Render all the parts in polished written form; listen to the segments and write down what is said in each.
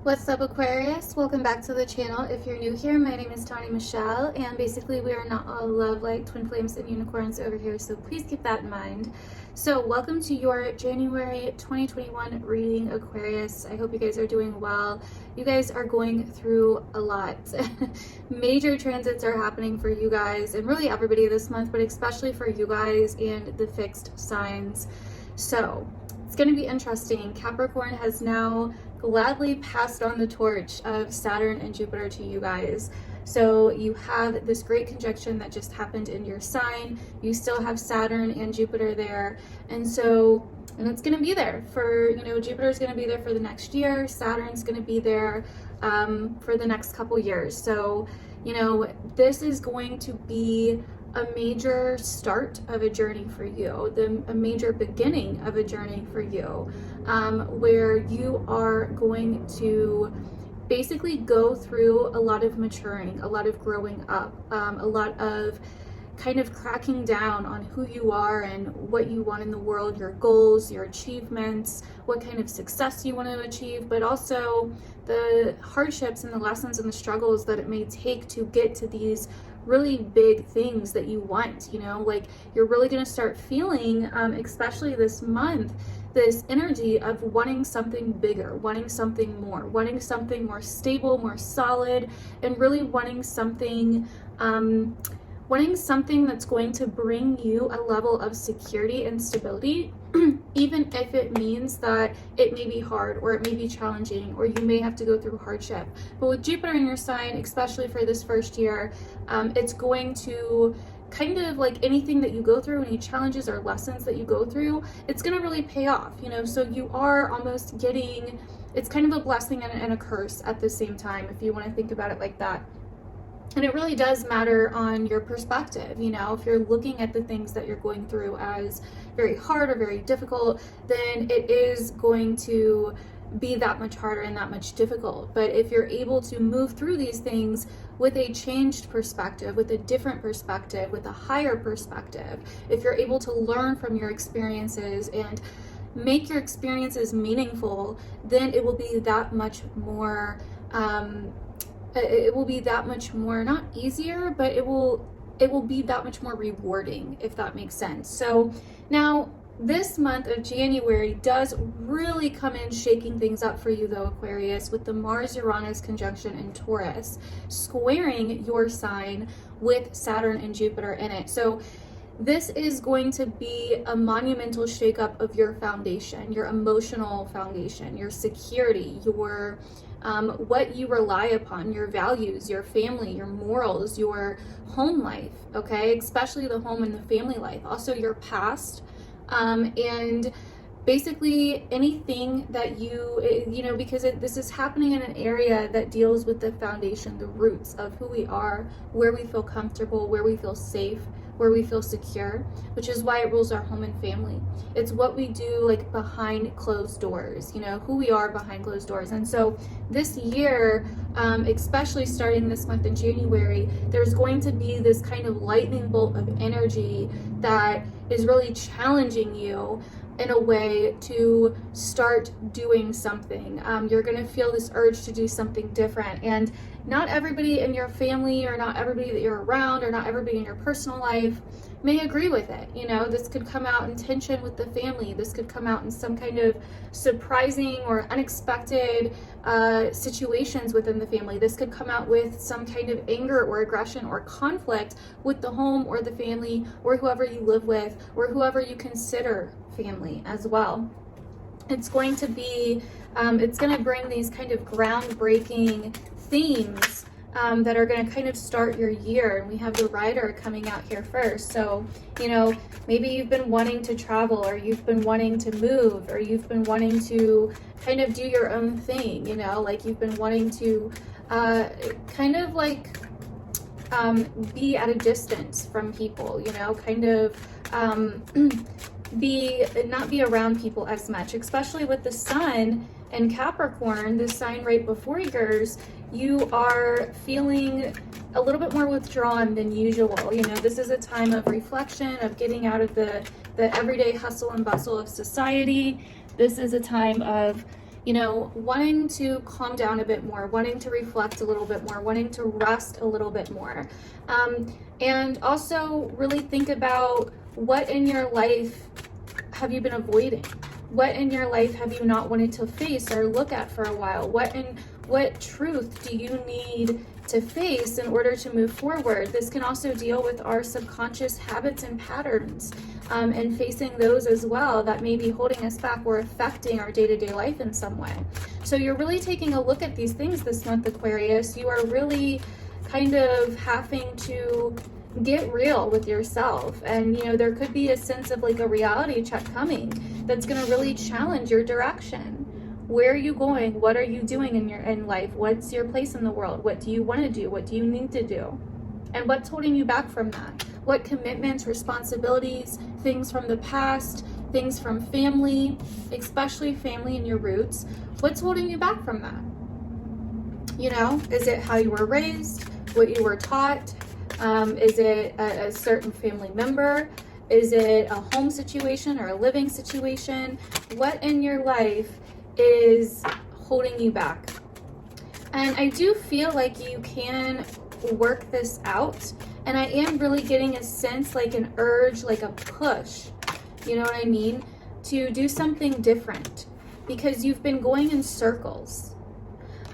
What's up, Aquarius? Welcome back to the channel. If you're new here, my name is Tony Michelle, and basically we are not all love like twin flames and unicorns over here, so please keep that in mind. So welcome to your January 2021 reading, Aquarius. I hope you guys are doing well. You guys are going through a lot. Major transits are happening for you guys and really everybody this month, but especially for you guys and the fixed signs. So it's going to be interesting. Capricorn has now gladly passed on the torch of Saturn and Jupiter to you guys. So you have this great conjunction that just happened in your sign. You still have Saturn and Jupiter there. And it's going to be there for, Jupiter's going to be there for the next year. Saturn's going to be there for the next couple years. So, this is going to be a major start of a journey for you, a major beginning of a journey for you, where you are going to basically go through a lot of maturing, a lot of growing up, a lot of kind of cracking down on who you are and what you want in the world, your goals, your achievements, what kind of success you want to achieve, but also the hardships and the lessons and the struggles that it may take to get to these really big things that you want. Like you're really going to start feeling, especially this month, this energy of wanting something bigger, wanting something more stable, more solid, and really wanting something that's going to bring you a level of security and stability, even if it means that it may be hard or it may be challenging or you may have to go through hardship. But with Jupiter in your sign, especially for this first year, it's going to kind of like anything that you go through, any challenges or lessons that you go through, it's going to really pay off, so you are almost getting, it's kind of a blessing and a curse at the same time, if you want to think about it like that. And it really does matter on your perspective. If you're looking at the things that you're going through as very hard or very difficult, then it is going to be that much harder and that much difficult. But if you're able to move through these things with a changed perspective, with a different perspective, with a higher perspective, if you're able to learn from your experiences and make your experiences meaningful, then it will be that much more not easier, but it will be that much more rewarding, if that makes sense. So now this month of January does really come in shaking things up for you though, Aquarius, with the Mars-Uranus conjunction in Taurus squaring your sign with Saturn and Jupiter in it. So this is going to be a monumental shakeup of your foundation, your emotional foundation, your security, your what you rely upon, your values, your family, your morals, your home life, okay? Especially the home and the family life. Also your past, and basically anything that because this is happening in an area that deals with the foundation, the roots of who we are, where we feel comfortable, where we feel safe, where we feel secure, which is why it rules our home and family. It's what we do like behind closed doors, who we are behind closed doors. And so this year, especially starting this month in January, there's going to be this kind of lightning bolt of energy that is really challenging you in a way to start doing something. You're going to feel this urge to do something different, and not everybody in your family or not everybody that you're around or not everybody in your personal life may agree with it. This could come out in tension with the family. This could come out in some kind of surprising or unexpected situations within the family. This could come out with some kind of anger or aggression or conflict with the home or the family or whoever you live with or whoever you consider family as well. It's going to be, it's going to bring these kind of groundbreaking themes that are going to kind of start your year. And we have the Rider coming out here first. So, maybe you've been wanting to travel, or you've been wanting to move, or you've been wanting to kind of do your own thing, like you've been wanting to kind of like be at a distance from people, kind of not be around people as much, especially with the Sun and Capricorn, the sign right before yours. You are feeling a little bit more withdrawn than usual. This is a time of reflection, of getting out of the everyday hustle and bustle of society. This is a time of wanting to calm down a bit more, wanting to reflect a little bit more, wanting to rest a little bit more. And also really think about what in your life have you been avoiding? What in your life have you not wanted to face or look at for a while? What truth do you need to face in order to move forward? This can also deal with our subconscious habits and patterns, and facing those as well that may be holding us back or affecting our day-to-day life in some way. So you're really taking a look at these things this month, Aquarius. You are really kind of having to get real with yourself, and there could be a sense of like a reality check coming that's going to really challenge your direction. Where are you going? What are you doing in life? What's your place in the world? What do you want to do? What do you need to do? And what's holding you back from that? What commitments, responsibilities, things from the past, things from family, especially family and your roots, what's holding you back from that? Is it how you were raised, what you were taught? Is it a certain family member? Is it a home situation or a living situation? What in your life is holding you back? And I do feel like you can work this out, and I am really getting a sense, like an urge, like a push, you know what I mean, to do something different, because you've been going in circles.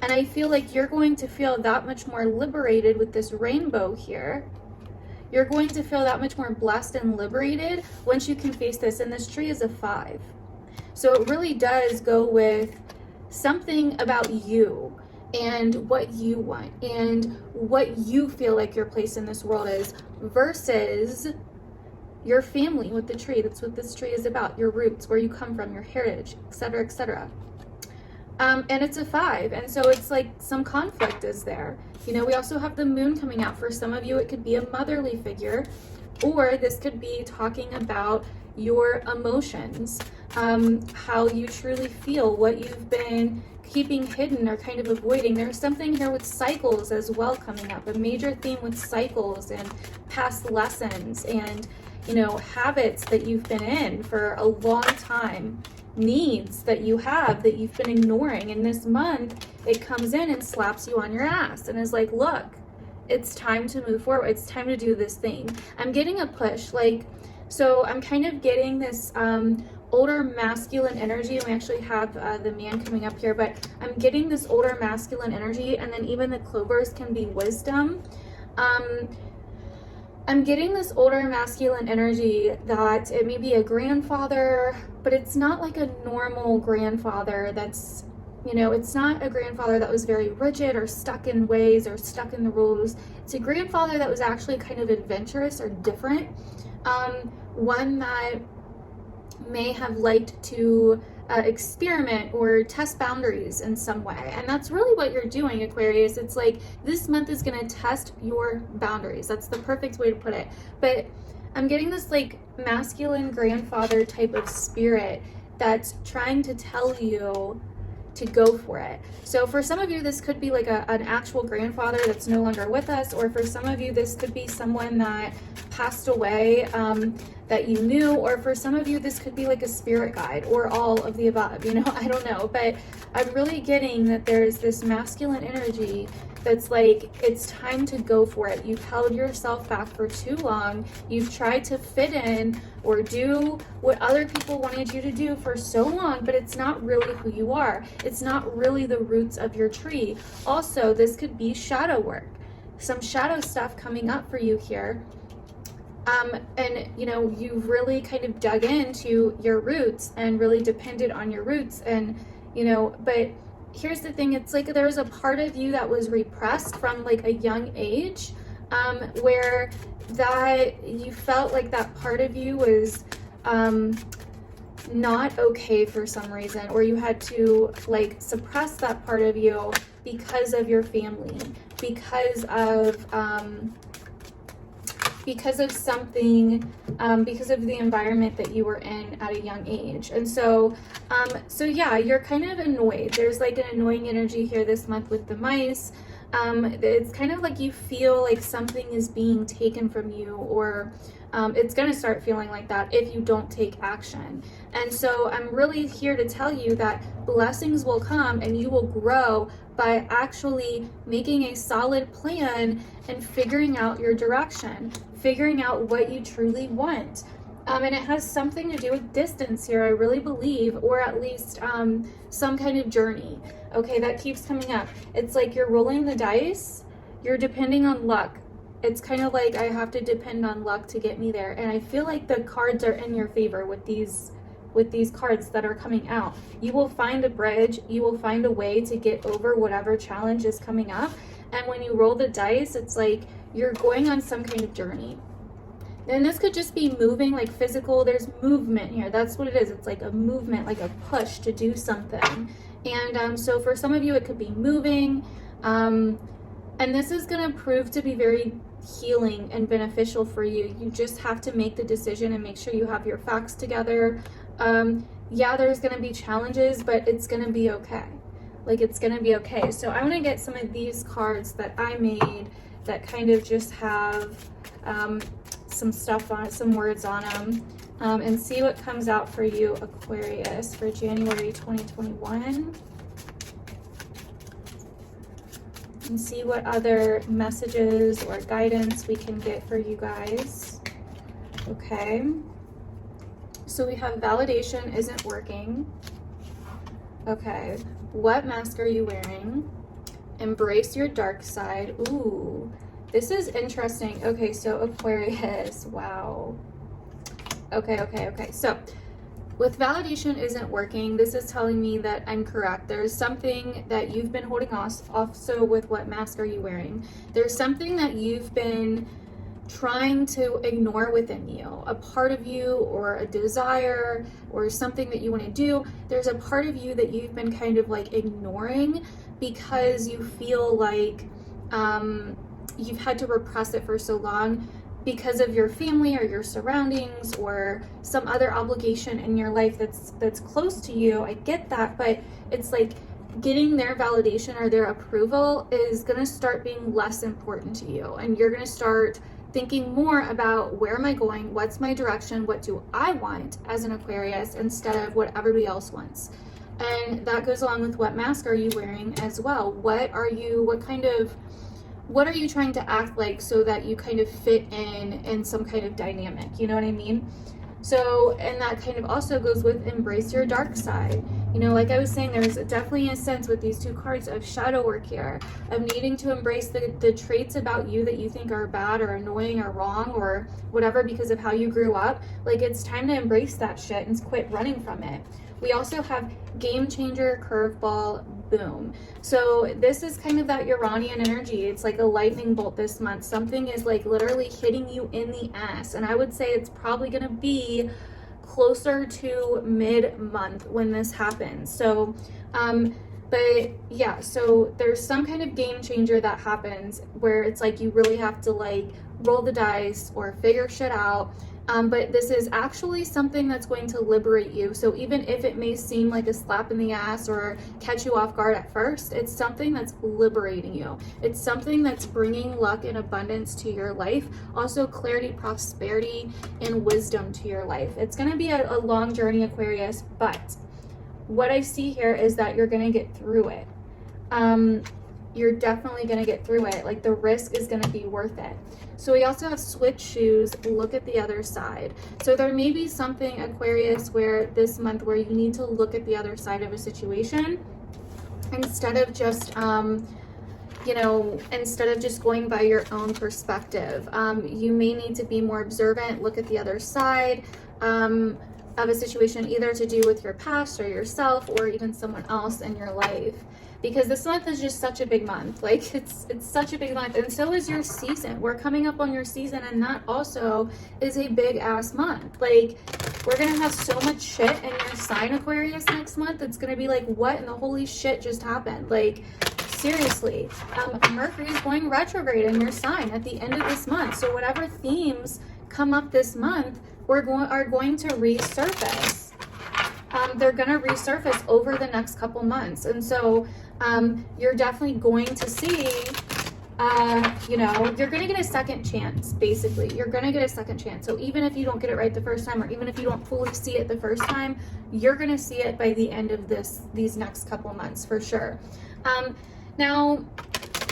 And I feel like you're going to feel that much more liberated with this rainbow here. You're going to feel that much more blessed and liberated once you can face this. And this tree is a 5. So it really does go with something about you and what you want and what you feel like your place in this world is, versus your family with the tree. That's what this tree is about. Your roots, where you come from, your heritage, etc., etc. And it's a 5, and so it's like some conflict is there. We also have the moon coming out. For some of you, it could be a motherly figure, or this could be talking about your emotions, how you truly feel, what you've been keeping hidden or kind of avoiding. There's something here with cycles as well coming up, a major theme with cycles and past lessons and, habits that you've been in for a long time, needs that you have that you've been ignoring. And this month, it comes in and slaps you on your ass and is like, look, it's time to move forward. It's time to do this thing. I'm getting a push, so I'm kind of getting this older masculine energy. And we actually have the man coming up here, but I'm getting this older masculine energy, and then even the clovers can be wisdom. I'm getting this older masculine energy that it may be a grandfather, but it's not like a normal grandfather that's, it's not a grandfather that was very rigid or stuck in ways or stuck in the rules. It's a grandfather that was actually kind of adventurous or different. One that may have liked to experiment or test boundaries in some way. And that's really what you're doing, Aquarius. It's like this month is going to test your boundaries. That's the perfect way to put it. But I'm getting this like masculine grandfather type of spirit that's trying to tell you to go for it. So for some of you, this could be like an actual grandfather that's no longer with us, or for some of you, this could be someone that passed away that you knew, or for some of you, this could be like a spirit guide, or all of the above, I don't know. But I'm really getting that there's this masculine energy that's like, it's time to go for it. You've held yourself back for too long. You've tried to fit in or do what other people wanted you to do for so long, but it's not really who you are. It's not really the roots of your tree. Also, this could be shadow work, some shadow stuff coming up for you here. And you've really kind of dug into your roots and really depended on your roots, and but here's the thing, it's like there's a part of you that was repressed from like a young age, where that you felt like that part of you was not okay for some reason, or you had to like suppress that part of you because of your family, because of something, because of the environment that you were in at a young age. And so yeah, you're kind of annoyed. There's like an annoying energy here this month with the mice. It's kind of like you feel like something is being taken from you, or it's going to start feeling like that if you don't take action. And so I'm really here to tell you that blessings will come and you will grow by actually making a solid plan and figuring out your direction, figuring out what you truly want. And it has something to do with distance here, I really believe, or at least some kind of journey. Okay, that keeps coming up. It's like you're rolling the dice, you're depending on luck. It's kind of like I have to depend on luck to get me there. And I feel like the cards are in your favor with these cards that are coming out. You will find a bridge, you will find a way to get over whatever challenge is coming up. And when you roll the dice, it's like you're going on some kind of journey. And this could just be moving, like physical. There's movement here. That's what it is. It's like a movement, like a push to do something. And so for some of you, it could be moving. And this is going to prove to be very healing and beneficial for you. You just have to make the decision and make sure you have your facts together. Yeah, there's going to be challenges, but it's going to be okay. Like, it's going to be okay. So I want to get some of these cards that I made that kind of just have some stuff on it, some words on them, and see what comes out for you, Aquarius, for January 2021. And see what other messages or guidance we can get for you guys. Okay. So we have validation isn't working. Okay. What mask are you wearing? Embrace your dark side. Ooh, this is interesting. Okay, so Aquarius, wow. Okay. So with validation isn't working, this is telling me that I'm correct. There's something that you've been holding off. So with what mask are you wearing? There's something that you've been trying to ignore within you, a part of you or a desire or something that you want to do. There's a part of you that you've been kind of like ignoring because you feel like you've had to repress it for so long because of your family or your surroundings or some other obligation in your life that's close to you. I get that, but it's like getting their validation or their approval is going to start being less important to you, and you're going to start thinking more about where am I going, what's my direction, what do I want as an Aquarius instead of what everybody else wants. And that goes along with what mask are you wearing as well. What are you trying to act like so that you kind of fit in some kind of dynamic, you know what I mean? So, and that kind of also goes with embrace your dark side. You know, like I was saying, there's definitely a sense with these two cards of shadow work here, of needing to embrace the traits about you that you think are bad or annoying or wrong or whatever because of how you grew up. Like, it's time to embrace that shit and quit running from it. We also have game changer, curveball, boom. So this is kind of that Uranian energy. It's like a lightning bolt this month. Something is like literally hitting you in the ass. And I would say it's probably going to be closer to mid-month when this happens. So, but yeah, so there's some kind of game changer that happens where it's like you really have to like roll the dice or figure shit out. But this is actually something that's going to liberate you. So even if it may seem like a slap in the ass or catch you off guard at first, it's something that's liberating you. It's something that's bringing luck and abundance to your life. Also clarity, prosperity, and wisdom to your life. It's going to be a long journey, Aquarius, but what I see here is that you're going to get through it. You're definitely going to get through it. Like, the risk is going to be worth it. So we also have switch shoes, look at the other side. So there may be something, Aquarius, where this month where you need to look at the other side of a situation instead of just, instead of just going by your own perspective. You may need to be more observant, look at the other side of a situation, either to do with your past or yourself or even someone else in your life. Because this month is just such a big month. Like, it's such a big month, and so is your season. We're coming up on your season, and that also is a big ass month. Like, we're gonna have so much shit in your sign, Aquarius, next month. It's gonna be like, what in the holy shit just happened? Like, seriously. Mercury is going retrograde in your sign at the end of this month. So whatever themes come up this month are going to resurface. They're going to resurface over the next couple months. And so you're definitely going to see you know, you're going to get a second chance, basically. You're going to get a second chance. So even if you don't get it right the first time, or even if you don't fully see it the first time, you're going to see it by the end of these next couple months for sure. Now,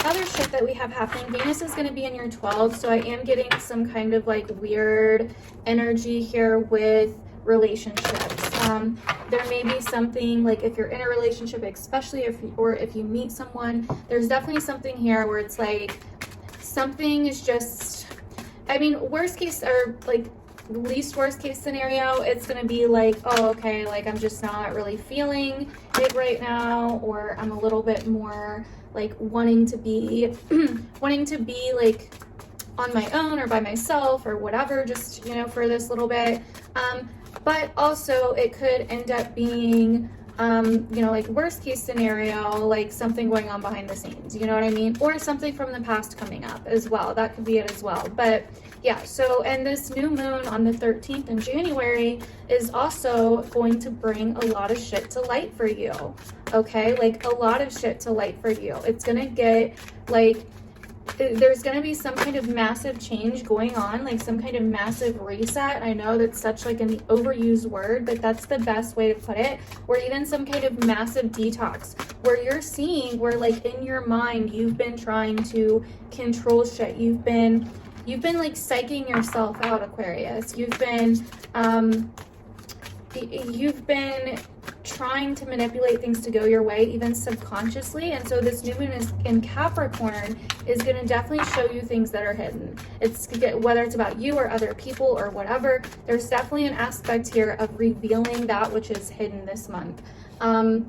other shit that we have happening, Venus is going to be in your 12th, so I am getting some kind of like weird energy here with relationships. There may be something like if you're in a relationship, especially if you meet someone, there's definitely something here where it's like something is just, I mean, worst case or like least worst case scenario, it's going to be like, oh, okay, like I'm just not really feeling it right now, or I'm a little bit more like wanting to be like on my own or by myself or whatever, just, you know, for this little bit. But also it could end up being, you know, like worst case scenario, like something going on behind the scenes, you know what I mean? Or something from the past coming up as well. That could be it as well. But yeah, so, and this new moon on the 13th in January is also going to bring a lot of shit to light for you. Okay, like a lot of shit to light for you. It's gonna get like, there's going to be some kind of massive change going on, like some kind of massive reset. I know that's such like an overused word, but that's the best way to put it. Or even some kind of massive detox where you're seeing where like in your mind, you've been trying to control shit. You've been like psyching yourself out, Aquarius. You've been trying to manipulate things to go your way, even subconsciously. And so this new moon is in Capricorn is going to definitely show you things that are hidden. It's whether it's about you or other people or whatever, there's definitely an aspect here of revealing that which is hidden this month, and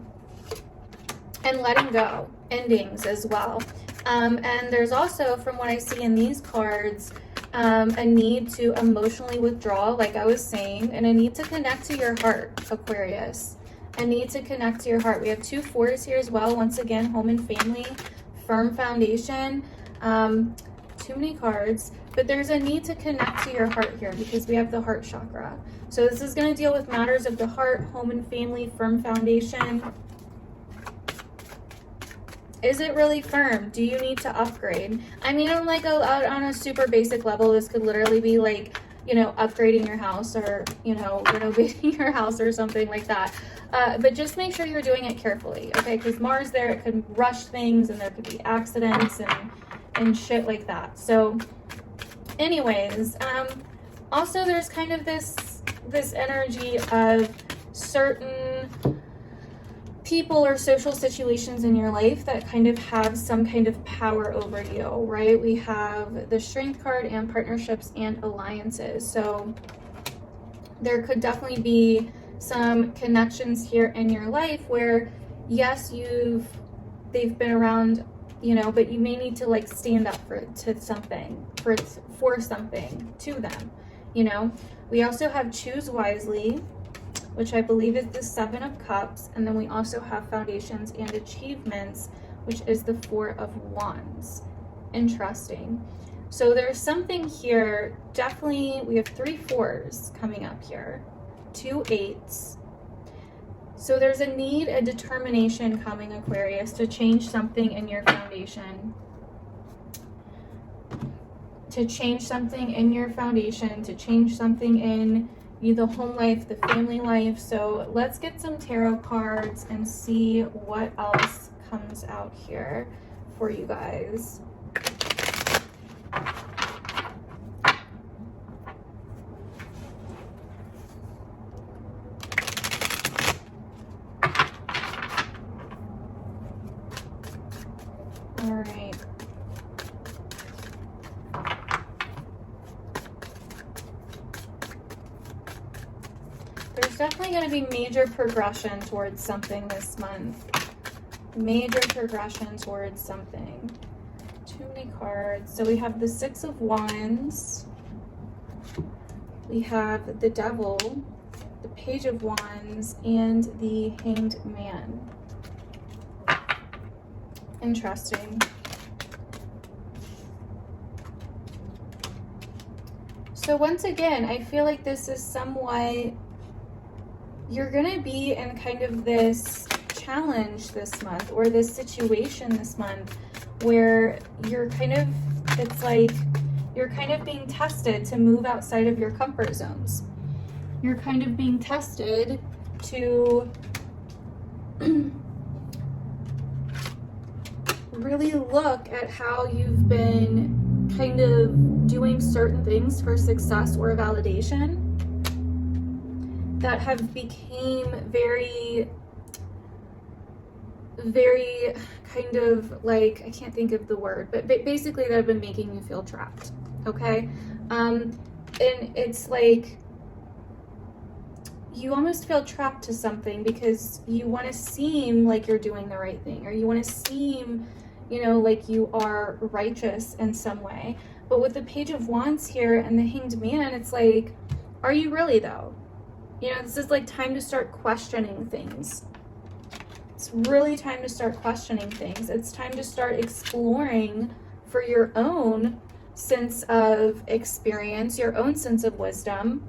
letting go, endings as well. And there's also, from what I see in these cards, a need to emotionally withdraw, like I was saying, and a need to connect to your heart, Aquarius. A need to connect to your heart. We have 2 4s here as well. Once again, home and family, firm foundation. Too many cards, but there's a need to connect to your heart here because we have the heart chakra. So this is going to deal with matters of the heart, home and family, firm foundation. Is it really firm? Do you need to upgrade? I mean, on like on a super basic level, this could literally be like, you know, upgrading your house or, you know, renovating your house or something like that. But just make sure you're doing it carefully, okay? Because Mars there, it could rush things and there could be accidents and shit like that. So anyways, also there's kind of this energy of certain people or social situations in your life that kind of have some kind of power over you, right? We have the Strength card and partnerships and alliances. So there could definitely be some connections here in your life where, yes, they've been around, you know, but you may need to like stand up for something to them, you know. We also have Choose Wisely, which I believe is the 7 of Cups, and then we also have Foundations and Achievements, which is the 4 of Wands. Interesting. So there's something here, definitely, we have 3 4s coming up here, 2 8s. So there's a need, a determination coming, Aquarius, to change something in your foundation. To change something in your foundation, to change something in the home life, the family life. So let's get some tarot cards and see what else comes out here for you guys. All right. There's definitely going to be major progression towards something this month. Major progression towards something. Too many cards. So we have the 6 of Wands. We have the Devil, the Page of Wands, and the Hanged Man. Interesting. So once again, I feel like this is somewhat, you're going to be in kind of this challenge this month, or this situation this month, where it's like you're kind of being tested to move outside of your comfort zones. You're kind of being tested to really look at how you've been kind of doing certain things for success or validation that have became very kind of like, I can't think of the word, but basically that have been making you feel trapped, okay? And it's like you almost feel trapped to something because you want to seem like you're doing the right thing, or you want to seem, you know, like you are righteous in some way. But with the Page of Wands here and the Hanged Man, it's like, are you really though? You know, this is like time to start questioning things. It's really time to start questioning things. It's time to start exploring for your own sense of experience, your own sense of wisdom.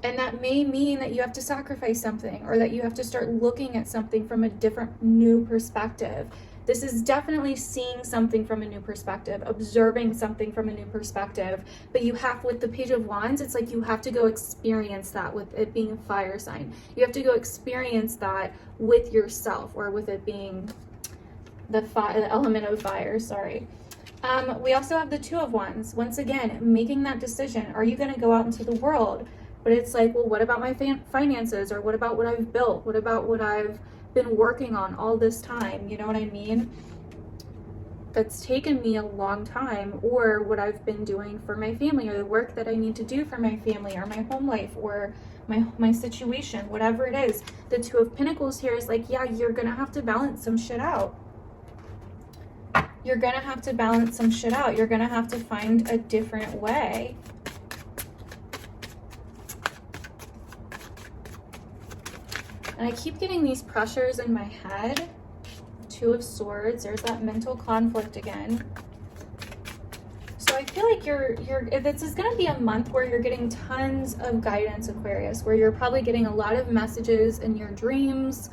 And that may mean that you have to sacrifice something, or that you have to start looking at something from a different, new perspective. This is definitely seeing something from a new perspective, observing something from a new perspective. But you have, with the Page of Wands, it's like you have to go experience that with it being a fire sign. You have to go experience that with yourself, or with it being the element of fire, sorry. We also have the Two of Wands. Once again, making that decision. Are you going to go out into the world? But it's like, well, what about my finances? Or what about what I've built? What about what I've been working on all this time? You know what I mean? That's taken me a long time. Or what I've been doing for my family, or the work that I need to do for my family, or my home life, or my situation, whatever it is. The Two of Pentacles here is like, yeah, you're going to have to balance some shit out. You're going to have to balance some shit out. You're going to have to find a different way. And I keep getting these pressures in my head. Two of Swords. There's that mental conflict again. So I feel like this is going to be a month where you're getting tons of guidance, Aquarius, where you're probably getting a lot of messages in your dreams,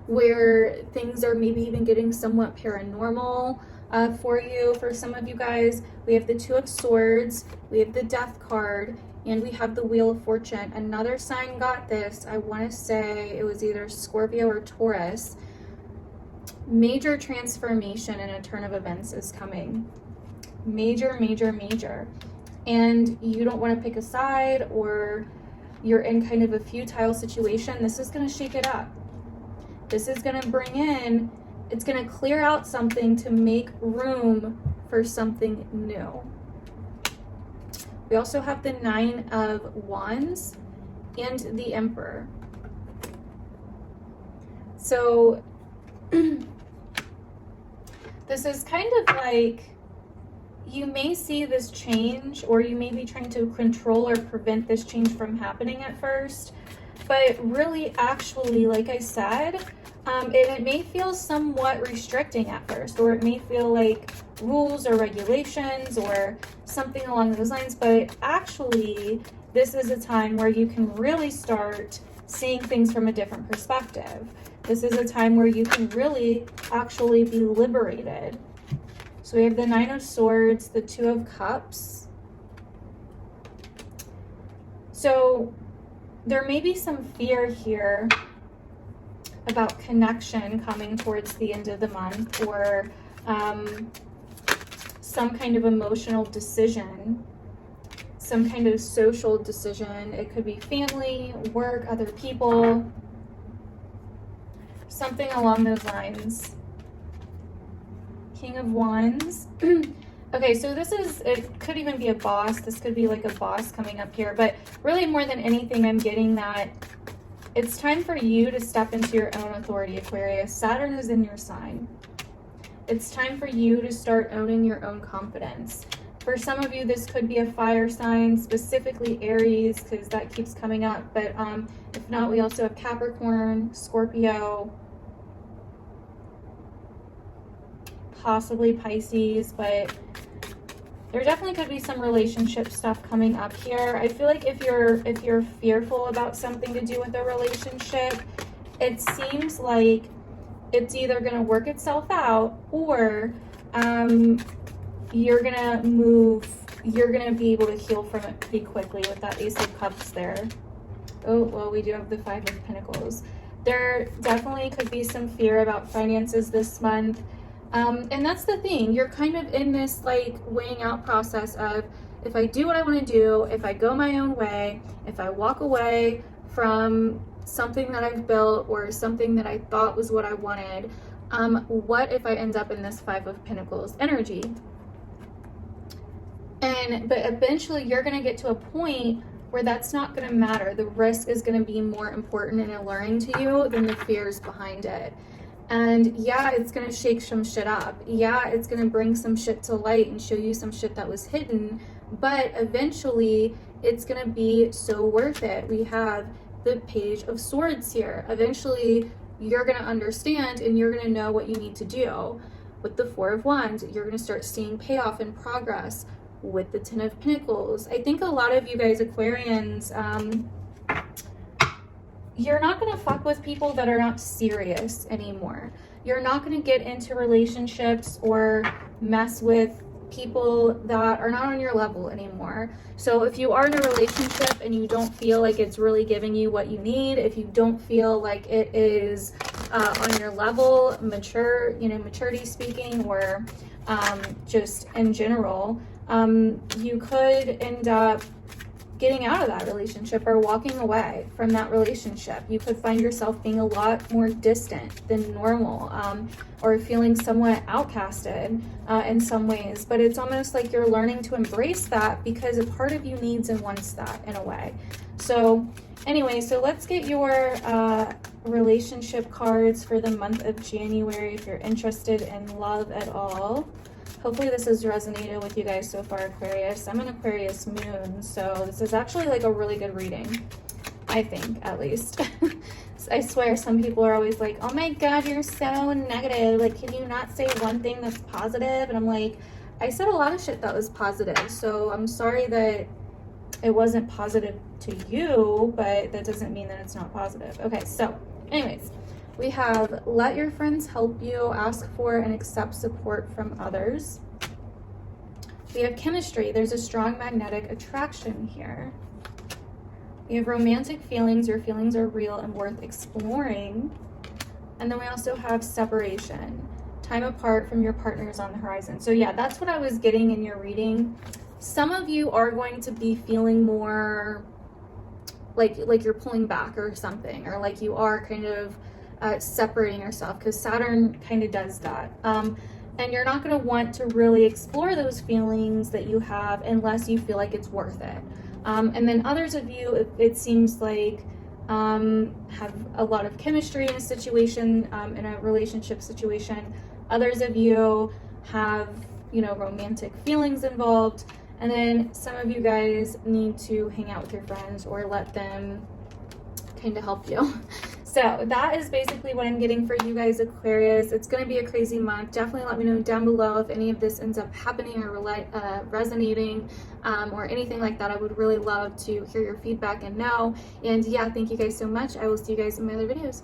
where things are maybe even getting somewhat paranormal for you. For some of you guys, we have the Two of Swords, we have the Death card, and we have the Wheel of Fortune. Another sign got this. I want to say it was either Scorpio or Taurus. Major transformation and a turn of events is coming. Major, major, major. And you don't want to pick a side, or you're in kind of a futile situation. This is going to shake it up. This is going to bring in, it's going to clear out something to make room for something new. We also have the Nine of Wands and the Emperor. So this is kind of like, you may see this change, or you may be trying to control or prevent this change from happening at first. But really, actually, like I said, it may feel somewhat restricting at first, or it may feel like rules or regulations or something along those lines. But actually, this is a time where you can really start seeing things from a different perspective. This is a time where you can really actually be liberated. So we have the Nine of Swords, the Two of Cups. So there may be some fear here about connection coming towards the end of the month, or some kind of emotional decision, some kind of social decision. It could be family, work, other people, something along those lines. King of Wands. Okay, so this is, it could even be a boss. This could be like a boss coming up here, but really more than anything, I'm getting that it's time for you to step into your own authority, Aquarius. Saturn is in your sign. It's time for you to start owning your own confidence. For some of you, this could be a fire sign, specifically Aries, because that keeps coming up. But if not, we also have Capricorn, Scorpio, possibly Pisces, but there definitely could be some relationship stuff coming up here. I feel like if you're fearful about something to do with a relationship, it seems like it's either going to work itself out, or you're going to be able to heal from it pretty quickly with that Ace of Cups there. Oh, well, we do have the Five of Pentacles. There definitely could be some fear about finances this month. And that's the thing. You're kind of in this like weighing out process of, if I do what I want to do, if I go my own way, if I walk away from something that I've built or something that I thought was what I wanted, what if I end up in this Five of Pentacles energy? But eventually you're going to get to a point where that's not going to matter. The risk is going to be more important and alluring to you than the fears behind it. And yeah, it's going to shake some shit up. Yeah, it's going to bring some shit to light and show you some shit that was hidden. But eventually, it's going to be so worth it. We have the Page of Swords here. Eventually, you're going to understand and you're going to know what you need to do. With the Four of Wands, you're going to start seeing payoff and progress. With the Ten of Pentacles, I think a lot of you guys Aquarians, you're not going to fuck with people that are not serious anymore. You're not going to get into relationships or mess with people that are not on your level anymore. So if you are in a relationship and you don't feel like it's really giving you what you need, if you don't feel like it is on your level, maturity speaking, or just in general, you could end up getting out of that relationship or walking away from that relationship. You could find yourself being a lot more distant than normal, or feeling somewhat outcasted in some ways. But it's almost like you're learning to embrace that because a part of you needs and wants that in a way. So anyway, so let's get your relationship cards for the month of January if you're interested in love at all. Hopefully this has resonated with you guys so far, Aquarius. I'm an Aquarius moon, so this is actually like a really good reading, I think, at least. I swear some people are always like, oh my God, you're so negative. Like, can you not say one thing that's positive? And I'm like, I said a lot of shit that was positive, so I'm sorry that it wasn't positive to you, but that doesn't mean that it's not positive. Okay, so anyways, we have let your friends help you, ask for and accept support from others. We have chemistry. There's a strong magnetic attraction here. We have romantic feelings. Your feelings are real and worth exploring. And then we also have separation. Time apart from your partners on the horizon. So yeah, that's what I was getting in your reading. Some of you are going to be feeling more like you're pulling back or something, or like you are kind of separating yourself, because Saturn kind of does that. And you're not going to want to really explore those feelings that you have unless you feel like it's worth it. And then others of you, it seems like, have a lot of chemistry in a situation, in a relationship situation. Others of you have, romantic feelings involved. And then some of you guys need to hang out with your friends or let them kind of help you. So that is basically what I'm getting for you guys, Aquarius. It's going to be a crazy month. Definitely let me know down below if any of this ends up happening or resonating, or anything like that. I would really love to hear your feedback and know. And yeah, thank you guys so much. I will see you guys in my other videos.